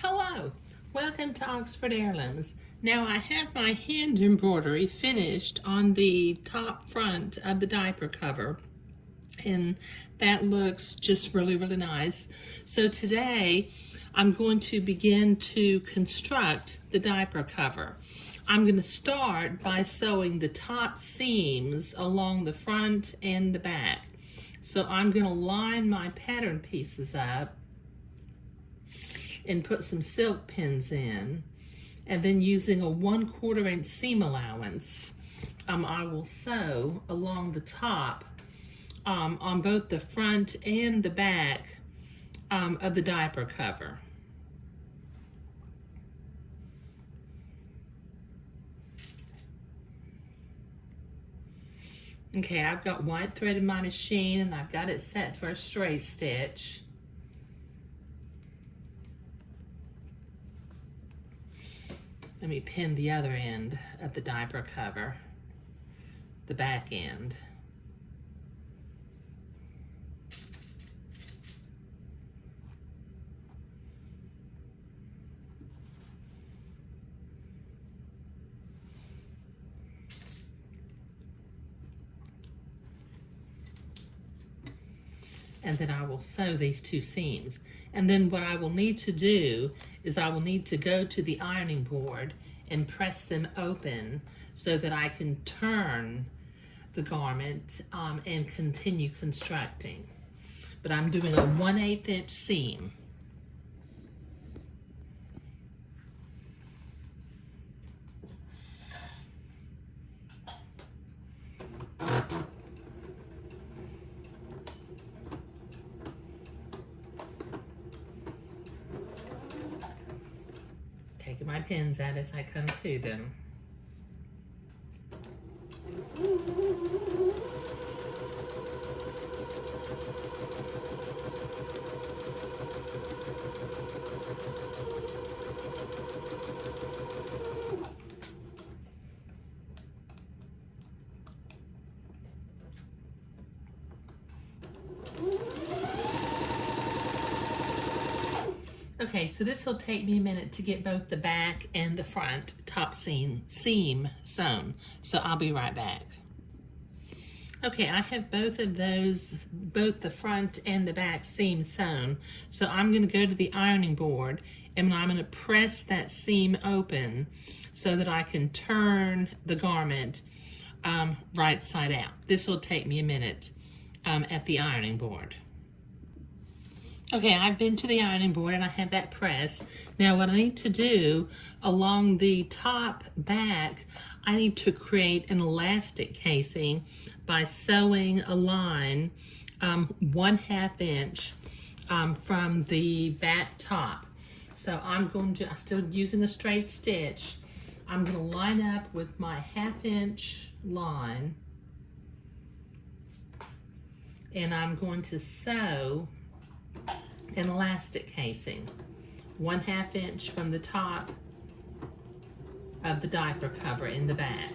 Hello, welcome to Oxford Heirlooms. Now I have my hand embroidery finished on the top front of the diaper cover, and that looks just really nice. So today I'm going to begin to construct the diaper cover. I'm going to start by sewing the top seams along the front and the back. So I'm going to line my pattern pieces up and put some silk pins in, and then using a 1/4 inch seam allowance, I will sew along the top on both the front and the back of the diaper cover. Okay, I've got white thread in my machine and I've got it set for a straight stitch. Let me pin the other end of the diaper cover, the back end. And then I will sew these two seams. And then what I will need to do is I will need to go to the ironing board and press them open so that I can turn the garment and continue constructing. But I'm doing a 1/8 inch seam. Taking my pins out as I come to them. Okay, so this will take me a minute to get both the back and the front top seam sewn. So I'll be right back. Okay, I have both of those, both the front and the back seam sewn. So I'm going to go to the ironing board and I'm going to press that seam open so that I can turn the garment right side out. This will take me a minute at the ironing board. Okay, I've been to the ironing board and I have that press. Now what I need to do along the top back, I need to create an elastic casing by sewing a line 1/2 inch from the back top. So I'm still using a straight stitch. I'm going to line up with my 1/2 inch line and I'm going to sew an elastic casing 1/2 inch from the top of the diaper cover in the back.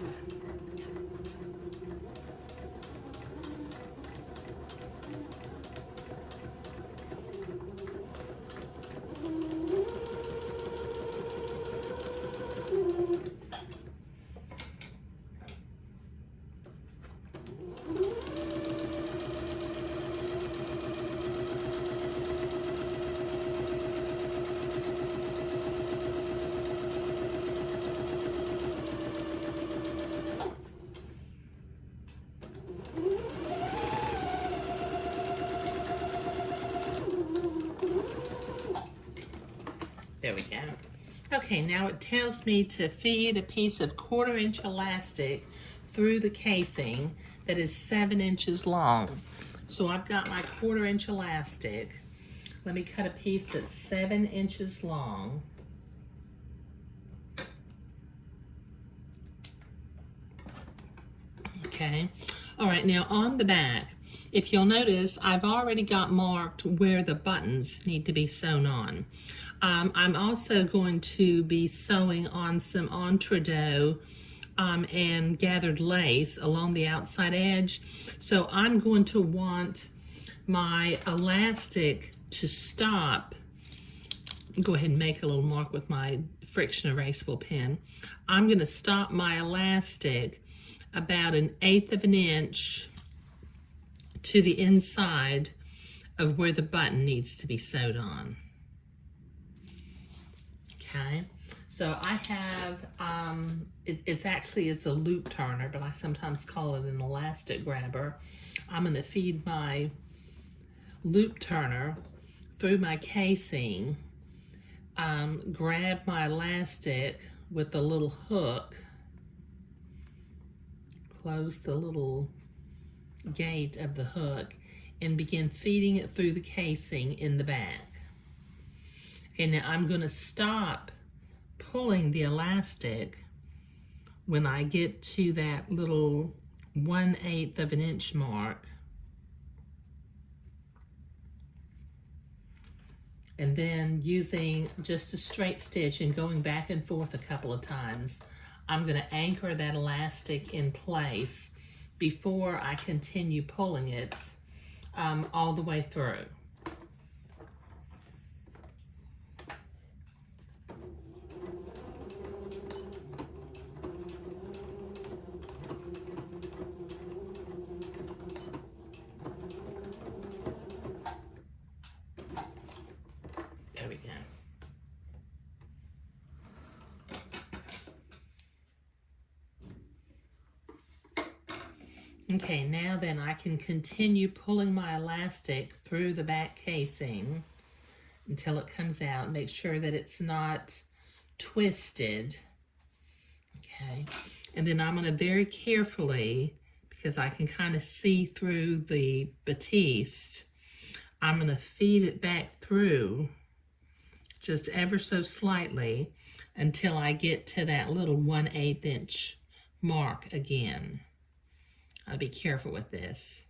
There we go. Okay, now it tells me to feed a piece of 1/4 inch elastic through the casing that is 7 inches long. So I've got my 1/4 inch elastic. Let me cut a piece that's 7 inches long. Okay. All right, now on the back, if you'll notice, I've already got marked where the buttons need to be sewn on. I'm also going to be sewing on some entredot and gathered lace along the outside edge. So I'm going to want my elastic to stop go ahead and make a little mark with my friction erasable pen. I'm going to stop my elastic about 1/8 of an inch to the inside of where the button needs to be sewed on. Okay, so I have, it's a loop turner, but I sometimes call it an elastic grabber. I'm going to feed my loop turner through my casing, grab my elastic with the little hook, close the little gate of the hook, and begin feeding it through the casing in the back. Okay, now I'm going to stop pulling the elastic when I get to that little 1/8 of an inch mark. And then using just a straight stitch and going back and forth a couple of times, I'm going to anchor that elastic in place before I continue pulling it all the way through. There we go. Okay, now then I can continue pulling my elastic through the back casing until it comes out. Make sure that it's not twisted. Okay, and then I'm going to very carefully, because I can kind of see through the batiste, I'm going to feed it back through just ever so slightly until I get to that little 1/8 inch mark again. I'll be careful with this.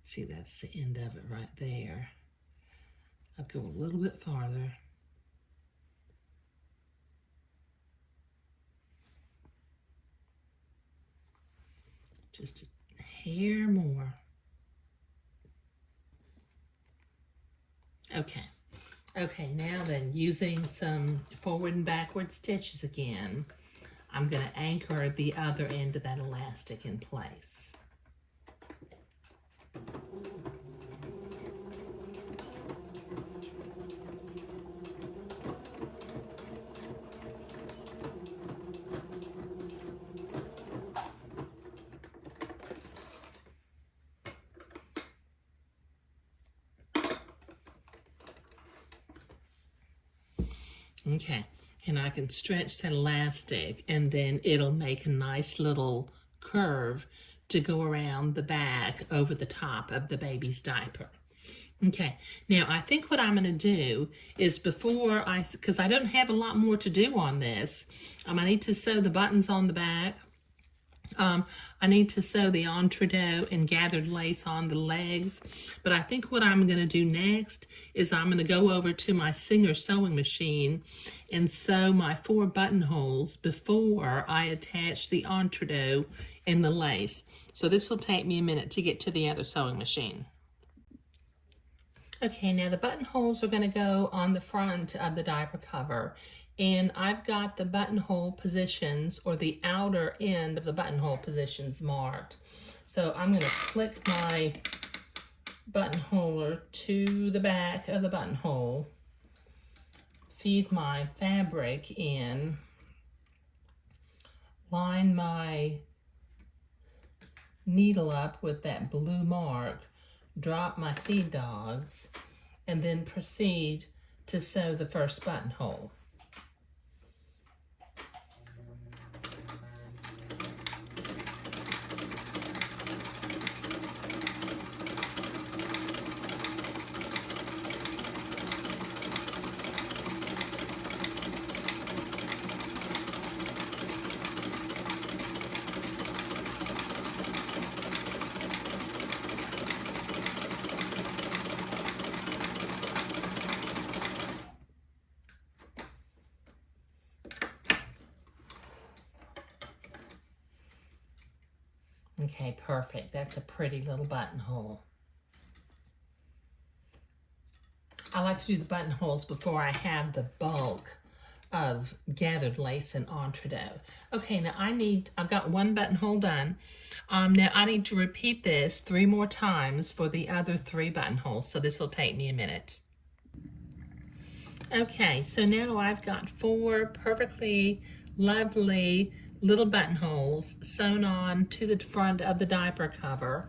See, that's the end of it right there. I'll go a little bit farther. Just a hair more. Okay. Okay, now then, using some forward and backward stitches again, I'm going to anchor the other end of that elastic in place. Okay, and I can stretch that elastic, and then it'll make a nice little curve to go around the back over the top of the baby's diaper. Okay, now I think what I'm going to do is because I don't have a lot more to do on this, I need to sew the buttons on the back. I need to sew the entredeaux and gathered lace on the legs, but I think what I'm going to do next is I'm going to go over to my Singer sewing machine and sew my 4 buttonholes before I attach the entredeaux and the lace. So this will take me a minute to get to the other sewing machine. Okay, now the buttonholes are going to go on the front of the diaper cover, and I've got the buttonhole positions, or the outer end of the buttonhole positions, marked. So I'm going to click my buttonholer to the back of the buttonhole, feed my fabric in, line my needle up with that blue mark, drop my feed dogs, and then proceed to sew the first buttonhole. Okay, perfect. That's a pretty little buttonhole. I like to do the buttonholes before I have the bulk of gathered lace and entredot. Okay, now I've got one buttonhole done. Now I need to repeat this 3 more times for the other 3 buttonholes, so this will take me a minute. Okay, so now I've got 4 perfectly lovely little buttonholes sewn on to the front of the diaper cover.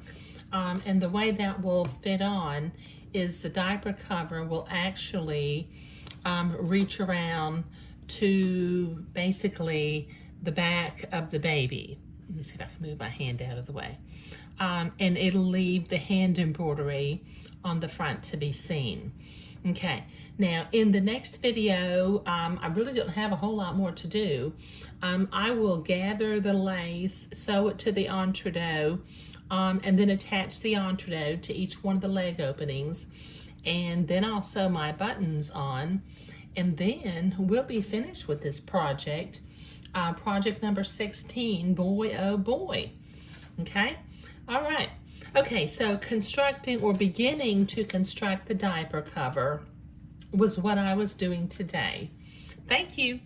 And the way that will fit on is the diaper cover will actually reach around to basically the back of the baby. Let me see if I can move my hand out of the way. And it'll leave the hand embroidery on the front to be seen. Okay, now in the next video, I really don't have a whole lot more to do. I will gather the lace, sew it to the entredot, and then attach the entredot to each one of the leg openings. And then I'll sew my buttons on, and then we'll be finished with this project. Project number 16, boy oh boy. Okay, all right. Okay, so constructing or beginning to construct the diaper cover was what I was doing today. Thank you.